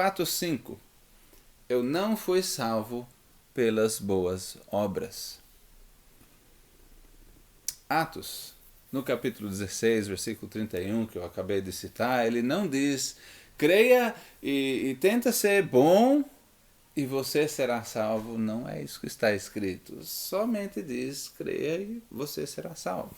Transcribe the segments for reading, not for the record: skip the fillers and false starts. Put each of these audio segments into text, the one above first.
Fato 5. Eu não fui salvo pelas boas obras. Atos, no capítulo 16, versículo 31, que eu acabei de citar, ele não diz, creia e tenta ser bom e você será salvo. Não é isso que está escrito. Somente diz, creia e você será salvo.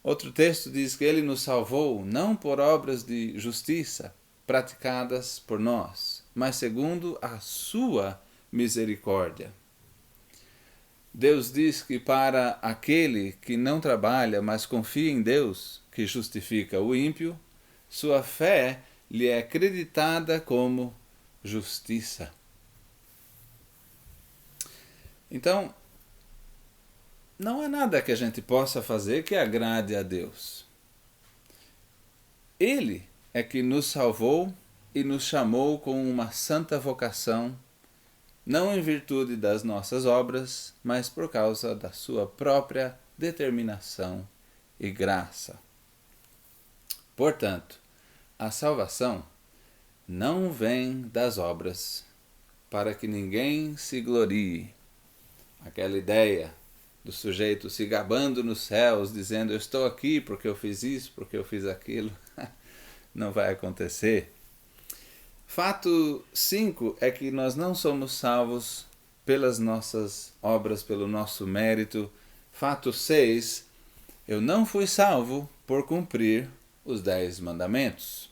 Outro texto diz que ele nos salvou não por obras de justiça praticadas por nós, mas segundo a sua misericórdia. Deus diz que para aquele que não trabalha, mas confia em Deus, que justifica o ímpio, sua fé lhe é acreditada como justiça. Então, não há nada que a gente possa fazer que agrade a Deus. Ele é que nos salvou e nos chamou com uma santa vocação, não em virtude das nossas obras, mas por causa da sua própria determinação e graça. Portanto, a salvação não vem das obras, para que ninguém se glorie. Aquela ideia do sujeito se gabando nos céus, dizendo, eu estou aqui porque eu fiz isso, porque eu fiz aquilo, não vai acontecer. Fato 5 é que nós não somos salvos pelas nossas obras, pelo nosso mérito. Fato 6, eu não fui salvo por cumprir os 10 mandamentos.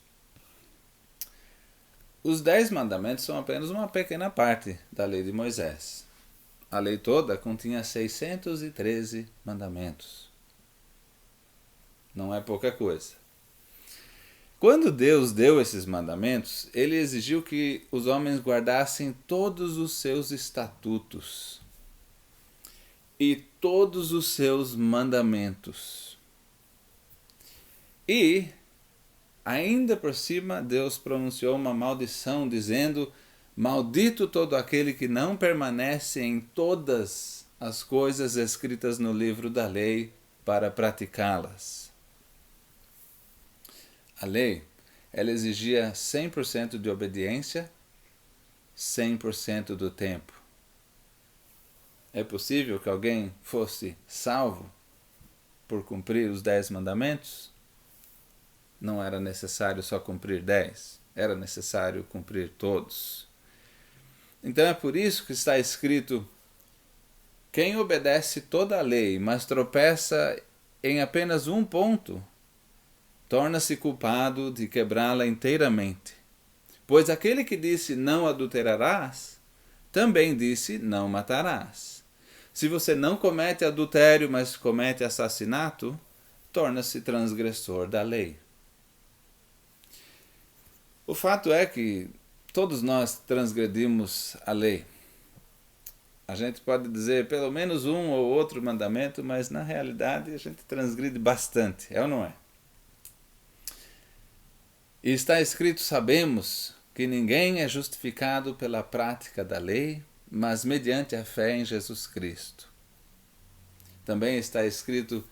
Os 10 mandamentos são apenas uma pequena parte da lei de Moisés. A lei toda continha 613 mandamentos. Não é pouca coisa. Quando Deus deu esses mandamentos, ele exigiu que os homens guardassem todos os seus estatutos e todos os seus mandamentos. E, ainda por cima, Deus pronunciou uma maldição, dizendo, maldito todo aquele que não permanece em todas as coisas escritas no livro da lei para praticá-las. A lei, ela exigia 100% de obediência, 100% do tempo. É possível que alguém fosse salvo por cumprir os 10 mandamentos? Não era necessário só cumprir 10, era necessário cumprir todos. Então é por isso que está escrito, quem obedece toda a lei, mas tropeça em apenas um ponto, torna-se culpado de quebrá-la inteiramente. Pois aquele que disse não adulterarás, também disse não matarás. Se você não comete adultério, mas comete assassinato, torna-se transgressor da lei. O fato é que todos nós transgredimos a lei. A gente pode dizer pelo menos um ou outro mandamento, mas na realidade a gente transgride bastante, é ou não é? E está escrito, sabemos que ninguém é justificado pela prática da lei, mas mediante a fé em Jesus Cristo. Também está escrito,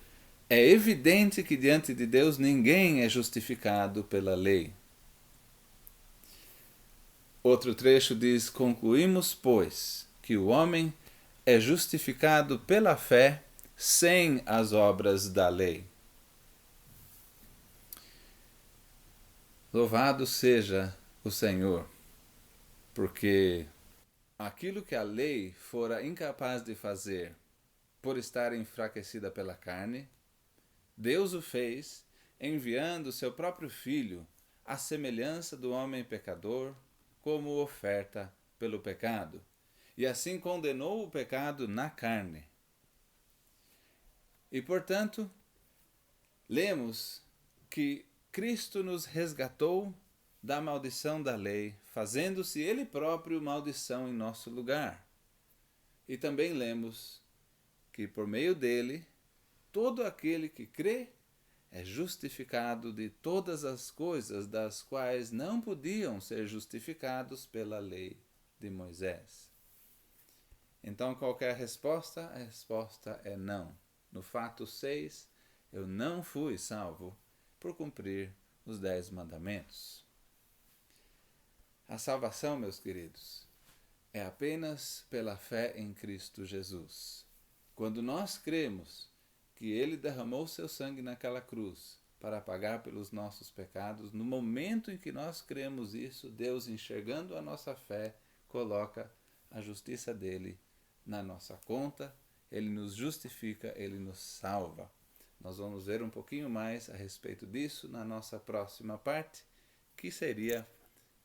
é evidente que diante de Deus ninguém é justificado pela lei. Outro trecho diz, concluímos, pois, que o homem é justificado pela fé sem as obras da lei. Louvado seja o Senhor, porque aquilo que a lei fora incapaz de fazer por estar enfraquecida pela carne, Deus o fez enviando seu próprio Filho à semelhança do homem pecador como oferta pelo pecado, e assim condenou o pecado na carne. E, portanto, lemos que Cristo nos resgatou da maldição da lei, fazendo-se Ele próprio maldição em nosso lugar. E também lemos que por meio dele, todo aquele que crê é justificado de todas as coisas das quais não podiam ser justificados pela lei de Moisés. Então, qualquer resposta, a resposta é não. No fato 6, eu não fui salvo por cumprir os 10 mandamentos. A salvação, meus queridos, é apenas pela fé em Cristo Jesus. Quando nós cremos que Ele derramou seu sangue naquela cruz para pagar pelos nossos pecados, no momento em que nós cremos isso, Deus, enxergando a nossa fé, coloca a justiça dele na nossa conta, Ele nos justifica, Ele nos salva. Nós vamos ver um pouquinho mais a respeito disso na nossa próxima parte, que seria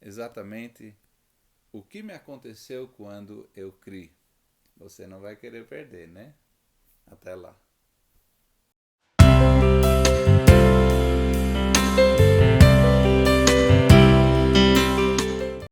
exatamente o que me aconteceu quando eu criei. Você não vai querer perder, né? Até lá.